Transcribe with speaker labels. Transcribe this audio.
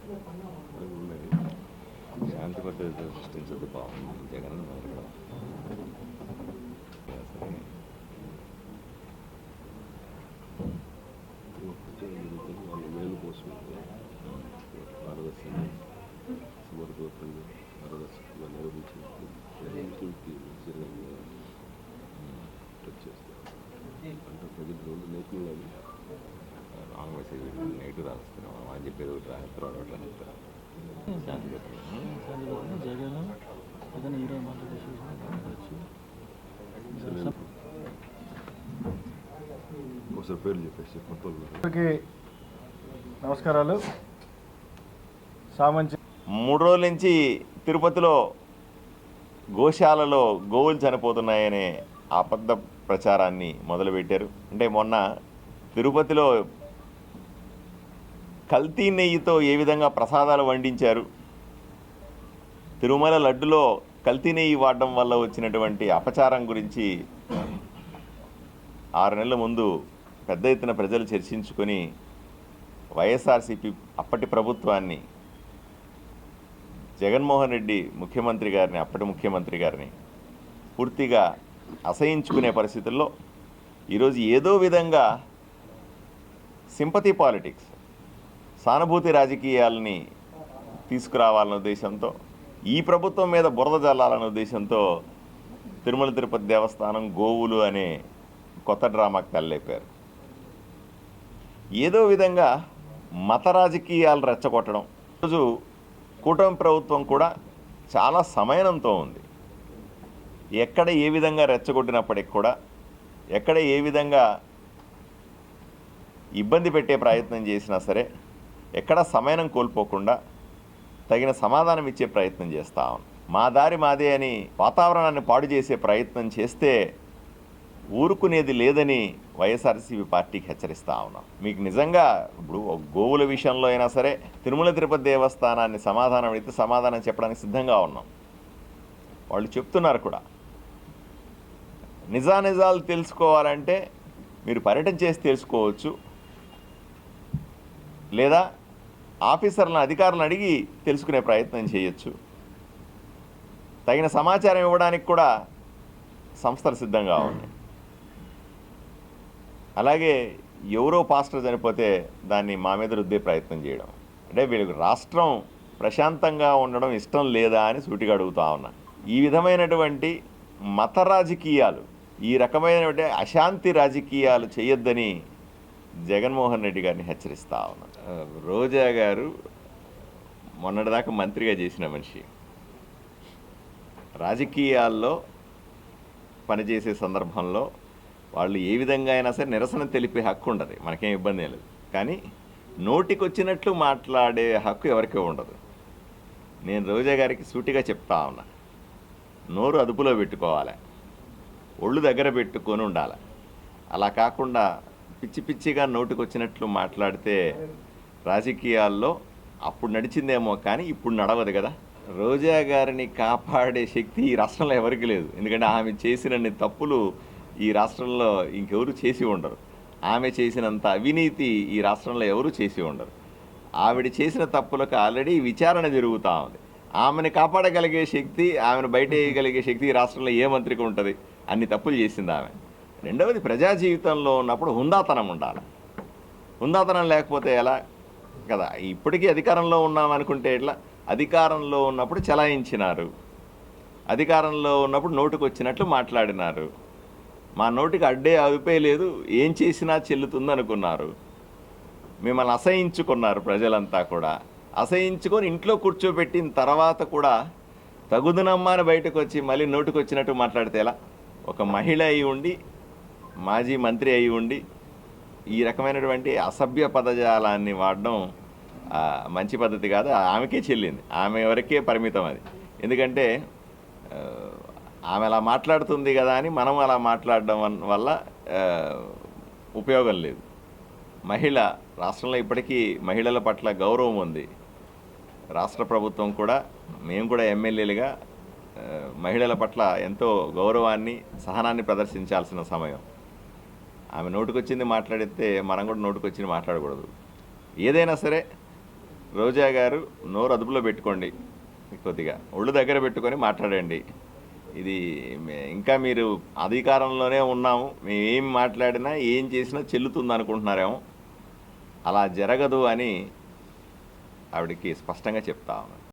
Speaker 1: ఉన్నది. శాంతి భద్రత సృష్టించదు బాగుంది జగన్ మొదలడం సరే వాళ్ళు మేలు కోసం పారదర్శన సమర్థవంతంగా పారదర్శకంగా నిర్వహించినప్పుడు టచ్ చేస్తారు అంటే ప్రజలు రెండు నేతలని రాంగ్ మెసేజ్ నెగిటివ్ రాస్తున్నాం అని చెప్పేది ఒకటి రాస్తారు అట్లా చెప్తారు శాంతి
Speaker 2: జగన్ ఏదైనా హీరో
Speaker 1: ఒకసారి పేర్లు చెప్పేసి మొత్తం
Speaker 3: నమస్కారాలు. సామంచి
Speaker 4: 3 రోజుల నుంచి తిరుపతిలో గోశాలలో గోవులు చనిపోతున్నాయనే అబద్ధ ప్రచారాన్ని మొదలుపెట్టారు. అంటే మొన్న తిరుపతిలో కల్తీ నెయ్యితో ఏ విధంగా ప్రసాదాలు వండించారు, తిరుమల లడ్డులో కల్తీ నెయ్యి వాడడం వల్ల వచ్చినటువంటి అపచారం గురించి 6 నెలల ముందు పెద్ద ఎత్తున ప్రజలు చర్చించుకొని వైఎస్ఆర్సీపీ అప్పటి ప్రభుత్వాన్ని, జగన్మోహన్ రెడ్డి ముఖ్యమంత్రి గారిని, అప్పటి ముఖ్యమంత్రి గారిని పూర్తిగా అసహించుకునే పరిస్థితుల్లో ఈరోజు ఏదో విధంగా సింపతి పాలిటిక్స్, సానుభూతి రాజకీయాలని తీసుకురావాలన్న ఉద్దేశంతో, ఈ ప్రభుత్వం మీద బురద జల్లాలన్న ఉద్దేశంతో తిరుమల తిరుపతి దేవస్థానం గోవులు అనే కొత్త డ్రామాకి తలలేపారు. ఏదో విధంగా మత రాజకీయాలు రెచ్చగొట్టడం. ఈరోజు కూటమి ప్రభుత్వం కూడా చాలా సమయంతో ఉంది. ఎక్కడ ఏ విధంగా రెచ్చగొట్టినప్పటికి కూడా, ఎక్కడ ఏ విధంగా ఇబ్బంది పెట్టే ప్రయత్నం చేసినా సరే ఎక్కడ సమయం కోల్పోకుండా తగిన సమాధానం ఇచ్చే ప్రయత్నం చేస్తా ఉన్నాం. మా దారి మాదే అని వాతావరణాన్ని పాడు చేసే ప్రయత్నం చేస్తే ఊరుకునేది లేదని వైఎస్ఆర్సీపీ పార్టీకి హెచ్చరిస్తూ ఉన్నాం. మీకు నిజంగా ఇప్పుడు గోవుల విషయంలో అయినా సరే తిరుమల తిరుపతి దేవస్థానాన్ని సమాధానం అడిగితే సమాధానం చెప్పడానికి సిద్ధంగా ఉన్నాం. వాళ్ళు చెప్తున్నారు కూడా. నిజానిజాలు తెలుసుకోవాలంటే మీరు పర్యటన చేసి తెలుసుకోవచ్చు, లేదా ఆఫీసర్లను, అధికారులను అడిగి తెలుసుకునే ప్రయత్నం చేయొచ్చు. తగిన సమాచారం ఇవ్వడానికి కూడా సంస్థలు సిద్ధంగా ఉన్నాయి. అలాగే ఎవరో పాస్టర్ చనిపోతే దాన్ని మా మీద రుద్దే ప్రయత్నం చేయడం, అంటే వీళ్ళకి రాష్ట్రం ప్రశాంతంగా ఉండడం ఇష్టం లేదా అని సూటిగా అడుగుతా ఉన్నా. ఈ విధమైనటువంటి మత రాజకీయాలు, ఈ రకమైనటువంటి అశాంతి రాజకీయాలు చేయొద్దని జగన్మోహన్ రెడ్డి గారిని హెచ్చరిస్తా ఉన్నా. రోజా గారు మొన్నటిదాకా మంత్రిగా చేసిన మనిషి, రాజకీయాల్లో పనిచేసే సందర్భంలో వాళ్ళు ఏ విధంగా అయినా సరే నిరసన తెలిపే హక్కు ఉండదు, మనకేం ఇబ్బంది లేదు. కానీ నోటికొచ్చినట్లు మాట్లాడే హక్కు ఎవరికీ ఉండదు. నేను రోజా గారికి సూటిగా చెప్తా ఉన్నా, నోరు అదుపులో పెట్టుకోవాలి, ఒళ్ళు దగ్గర పెట్టుకొని ఉండాలి. అలా కాకుండా పిచ్చి పిచ్చిగా నోటికొచ్చినట్లు మాట్లాడితే రాజకీయాల్లో అప్పుడు నడిచిందేమో కానీ ఇప్పుడు నడవదు కదా. రోజా గారిని కాపాడే శక్తి ఈ రాష్ట్రంలో ఎవరికి లేదు. ఎందుకంటే ఆమె చేసినన్ని తప్పులు ఈ రాష్ట్రంలో ఇంకెవరు చేసి ఉండరు. ఆమె చేసినంత అవినీతి ఈ రాష్ట్రంలో ఎవరు చేసి ఉండరు. ఆవిడ చేసిన తప్పులకు ఆల్రెడీ విచారణ జరుగుతూ ఉంది. ఆమెను కాపాడగలిగే శక్తి, ఆమెను బయట వేయగలిగే శక్తి ఈ రాష్ట్రంలో ఏ మంత్రికి ఉంటుంది? అన్ని తప్పులు చేసింది ఆమె. రెండవది, ప్రజా జీవితంలో ఉన్నప్పుడు హుందాతనం ఉండాలి. హుందాతనం లేకపోతే ఎలా కదా. ఇప్పటికీ అధికారంలో ఉన్నామనుకుంటే ఎట్లా? అధికారంలో ఉన్నప్పుడు చలాయించినారు, అధికారంలో ఉన్నప్పుడు నోటుకు వచ్చినట్లు మాట్లాడినారు. మా నోటికి అడ్డే అదుపే లేదు, ఏం చేసినా చెల్లుతుందనుకున్నారు. మిమ్మల్ని అసహించుకున్నారు ప్రజలంతా కూడా. అసహించుకొని ఇంట్లో కూర్చోబెట్టిన తర్వాత కూడా తగుదనమ్మా అని బయటకు వచ్చి మళ్ళీ నోటికి వచ్చినట్టు మాట్లాడితే ఎలా? ఒక మహిళ అయి ఉండి, మాజీ మంత్రి అయి ఉండి ఈ రకమైనటువంటి అసభ్య పదజాలాన్ని వాడడం మంచి పద్ధతి కాదు. ఆమెకే చెల్లింది, ఆమె వరకే పరిమితం అది. ఎందుకంటే ఆమె అలా మాట్లాడుతుంది కదా అని మనం అలా మాట్లాడడం వల్ల ఉపయోగం లేదు. మహిళ రాష్ట్రంలో ఇప్పటికీ మహిళల పట్ల గౌరవం ఉంది. రాష్ట్ర ప్రభుత్వం కూడా, మేము కూడా ఎమ్మెల్యేలుగా మహిళల పట్ల ఎంతో గౌరవాన్ని, సహనాన్ని ప్రదర్శించాల్సిన సమయం. ఆమె నోటుకొచ్చింది మాట్లాడితే మనం కూడా నోటుకొచ్చింది మాట్లాడకూడదు. ఏదైనా సరే రోజా గారు నోరు అదుపులో పెట్టుకోండి, కొద్దిగా ఒళ్ళు దగ్గర పెట్టుకొని మాట్లాడండి. ఇది ఇంకా మీరు అధికారంలోనే ఉన్నాము, మేము ఏం మాట్లాడినా ఏం చేసినా చెల్లుతుంది అనుకుంటున్నారేమో. అలా జరగదు అని ఆవిడకి స్పష్టంగా చెప్తా ఉన్నాను.